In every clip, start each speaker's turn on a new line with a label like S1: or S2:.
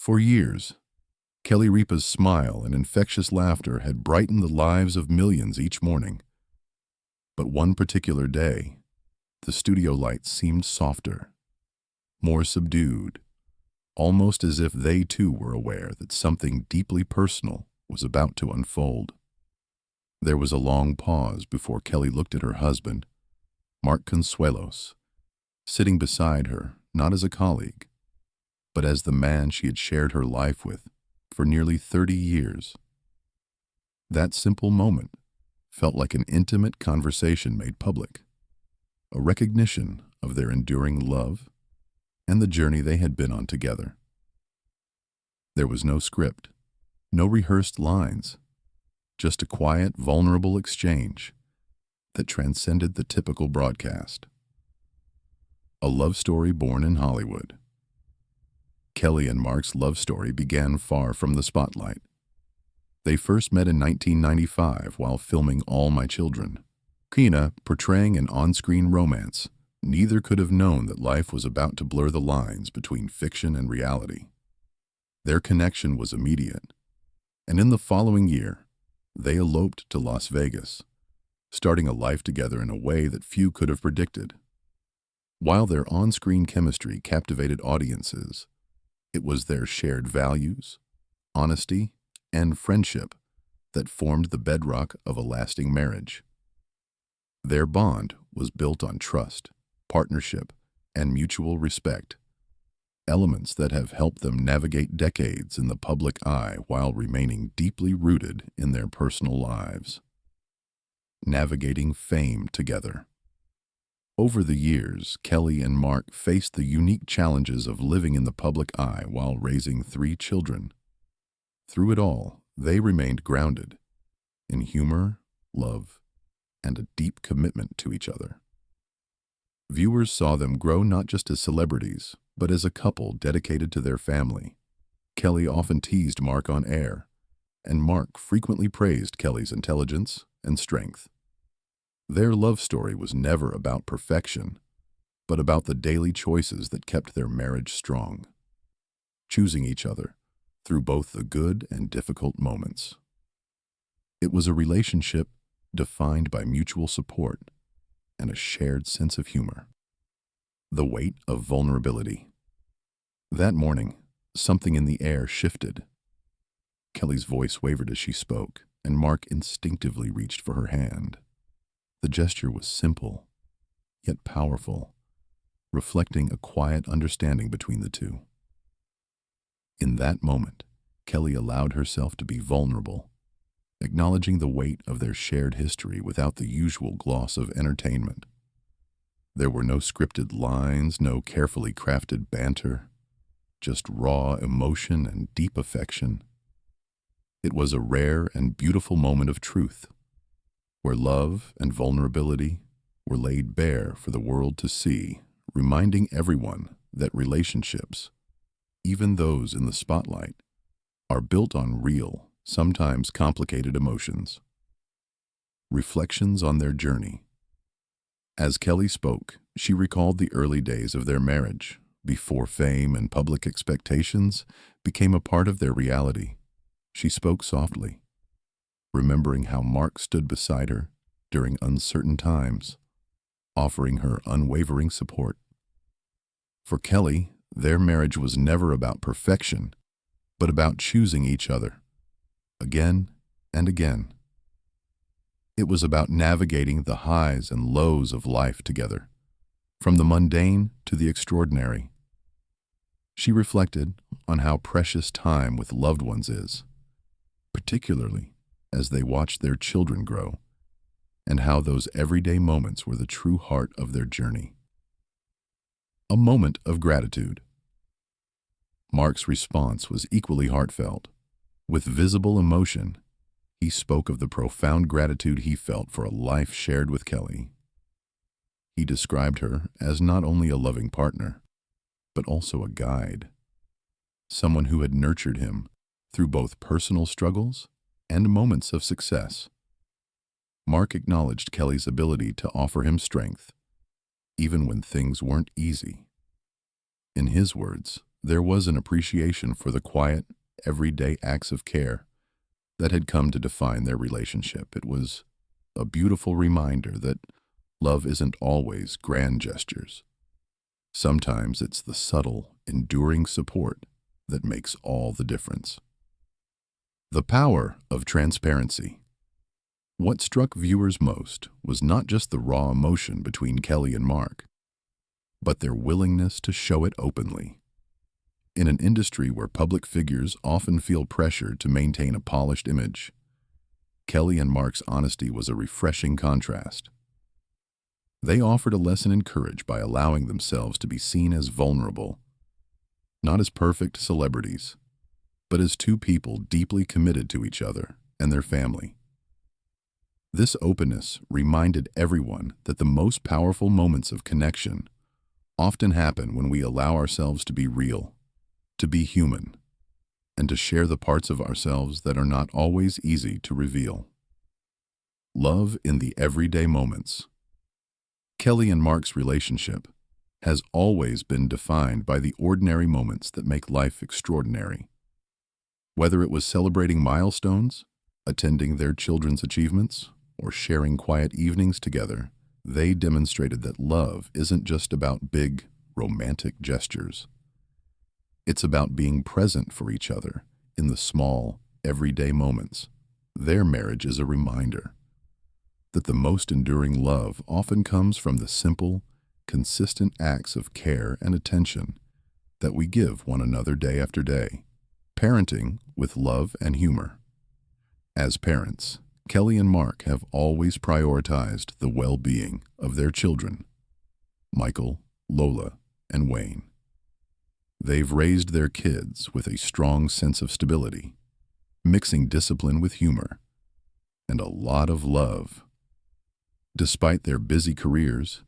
S1: For years, Kelly Ripa's smile and infectious laughter had brightened the lives of millions each morning. But one particular day, the studio lights seemed softer, more subdued, almost as if they too were aware that something deeply personal was about to unfold. There was a long pause before Kelly looked at her husband, Mark Consuelos, sitting beside her not as a colleague, but as the man she had shared her life with for nearly 30 years. That simple moment felt like an intimate conversation made public, a recognition of their enduring love and the journey they had been on together. There was no script, no rehearsed lines, just a quiet, vulnerable exchange that transcended the typical broadcast. A love story born in Hollywood. Kelly and Mark's love story began far from the spotlight. They first met in 1995 while filming All My Children. Kina portraying an on-screen romance, neither could have known that life was about to blur the lines between fiction and reality. Their connection was immediate, and in the following year, they eloped to Las Vegas, starting a life together in a way that few could have predicted. While their on-screen chemistry captivated audiences, it was their shared values, honesty, and friendship that formed the bedrock of a lasting marriage. Their bond was built on trust, partnership, and mutual respect, elements that have helped them navigate decades in the public eye while remaining deeply rooted in their personal lives. Navigating fame together. Over the years, Kelly and Mark faced the unique challenges of living in the public eye while raising 3 children. Through it all, they remained grounded in humor, love, and a deep commitment to each other. Viewers saw them grow not just as celebrities, but as a couple dedicated to their family. Kelly often teased Mark on air, and Mark frequently praised Kelly's intelligence and strength. Their love story was never about perfection, but about the daily choices that kept their marriage strong, choosing each other through both the good and difficult moments. It was a relationship defined by mutual support and a shared sense of humor. The weight of vulnerability. That morning, something in the air shifted. Kelly's voice wavered as she spoke, and Mark instinctively reached for her hand. The gesture was simple, yet powerful, reflecting a quiet understanding between the two. In that moment, Kelly allowed herself to be vulnerable, acknowledging the weight of their shared history without the usual gloss of entertainment. There were no scripted lines, no carefully crafted banter, just raw emotion and deep affection. It was a rare and beautiful moment of truth, where love and vulnerability were laid bare for the world to see, reminding everyone that relationships, even those in the spotlight, are built on real, sometimes complicated emotions. Reflections on their journey. As Kelly spoke, she recalled the early days of their marriage, before fame and public expectations became a part of their reality. She spoke softly, remembering how Mark stood beside her during uncertain times, offering her unwavering support. For Kelly, their marriage was never about perfection, but about choosing each other, again and again. It was about navigating the highs and lows of life together, from the mundane to the extraordinary. She reflected on how precious time with loved ones is, particularly as they watched their children grow, and how those everyday moments were the true heart of their journey. A moment of gratitude. Mark's response was equally heartfelt. With visible emotion, he spoke of the profound gratitude he felt for a life shared with Kelly. He described her as not only a loving partner, but also a guide, someone who had nurtured him through both personal struggles and moments of success. Mark acknowledged Kelly's ability to offer him strength, even when things weren't easy. In his words, there was an appreciation for the quiet, everyday acts of care that had come to define their relationship. It was a beautiful reminder that love isn't always grand gestures. Sometimes it's the subtle, enduring support that makes all the difference. The power of transparency. What struck viewers most was not just the raw emotion between Kelly and Mark, but their willingness to show it openly. In an industry where public figures often feel pressured to maintain a polished image, Kelly and Mark's honesty was a refreshing contrast. They offered a lesson in courage by allowing themselves to be seen as vulnerable, not as perfect celebrities, but as two people deeply committed to each other and their family. This openness reminded everyone that the most powerful moments of connection often happen when we allow ourselves to be real, to be human, and to share the parts of ourselves that are not always easy to reveal. Love in the everyday moments. Kelly and Mark's relationship has always been defined by the ordinary moments that make life extraordinary. Whether it was celebrating milestones, attending their children's achievements, or sharing quiet evenings together, they demonstrated that love isn't just about big, romantic gestures. It's about being present for each other in the small, everyday moments. Their marriage is a reminder that the most enduring love often comes from the simple, consistent acts of care and attention that we give one another day after day. Parenting with love and humor. As parents, Kelly and Mark have always prioritized the well-being of their children, Michael, Lola, and Wayne. They've raised their kids with a strong sense of stability, mixing discipline with humor, and a lot of love. Despite their busy careers,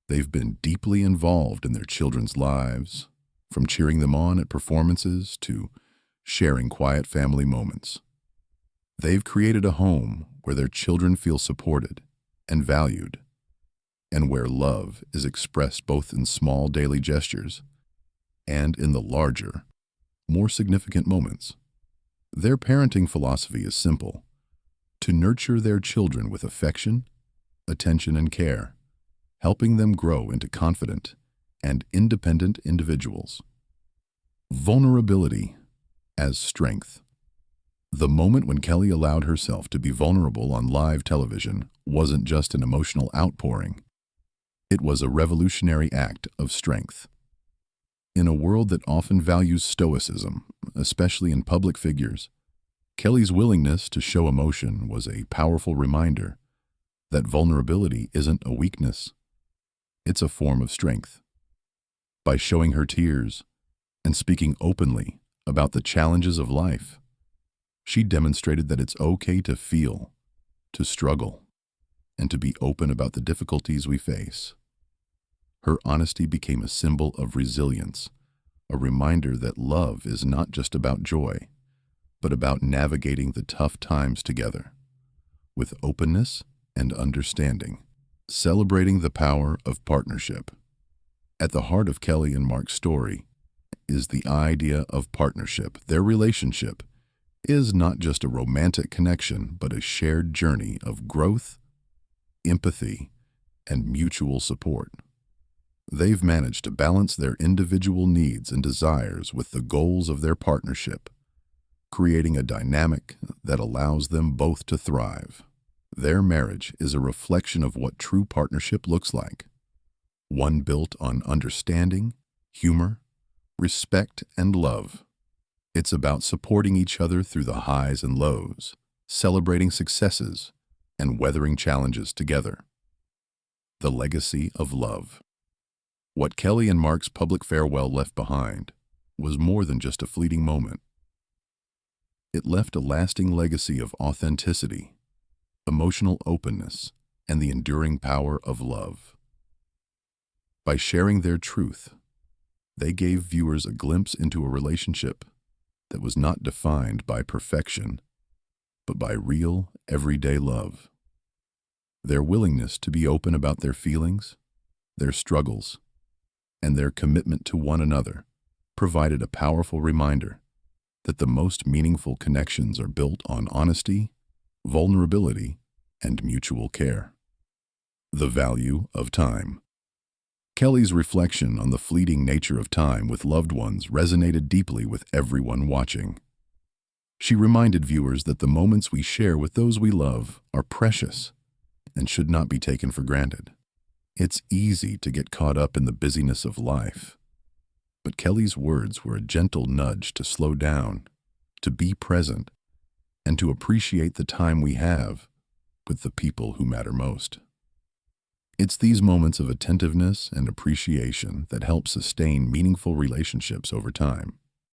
S1: they've been deeply involved in their children's lives, from cheering them on at performances to sharing quiet family moments. They've created a home where their children feel supported and valued, and where love is expressed both in small daily gestures and in the larger, more significant moments. Their parenting philosophy is simple: to nurture their children with affection, attention, and care, helping them grow into confident and independent individuals. Vulnerability as strength. The moment when Kelly allowed herself to be vulnerable on live television wasn't just an emotional outpouring. It was a revolutionary act of strength. In a world that often values stoicism, especially in public figures, Kelly's willingness to show emotion was a powerful reminder that vulnerability isn't a weakness. It's a form of strength. By showing her tears and speaking openly about the challenges of life, she demonstrated that it's okay to feel, to struggle, and to be open about the difficulties we face. Her honesty became a symbol of resilience, a reminder that love is not just about joy, but about navigating the tough times together, with openness and understanding. Celebrating the power of partnership. At the heart of Kelly and Mark's story is the idea of partnership. Their relationship is not just a romantic connection, but a shared journey of growth, empathy, and mutual support. They've managed to balance their individual needs and desires with the goals of their partnership, creating a dynamic that allows them both to thrive. Their marriage is a reflection of what true partnership looks like, one built on understanding, humor, respect, and love. It's about supporting each other through the highs and lows, celebrating successes, and weathering challenges together. The legacy of love. What Kelly and Mark's public farewell left behind was more than just a fleeting moment. It left a lasting legacy of authenticity, emotional openness, and the enduring power of love. By sharing their truth, they gave viewers a glimpse into a relationship that was not defined by perfection, but by real, everyday love. Their willingness to be open about their feelings, their struggles, and their commitment to one another provided a powerful reminder that the most meaningful connections are built on honesty, vulnerability, and mutual care. The value of time. Kelly's reflection on the fleeting nature of time with loved ones resonated deeply with everyone watching. She reminded viewers that the moments we share with those we love are precious and should not be taken for granted. It's easy to get caught up in the busyness of life, but Kelly's words were a gentle nudge to slow down, to be present, and to appreciate the time we have with the people who matter most. It's these moments of attentiveness and appreciation that help sustain meaningful relationships over time.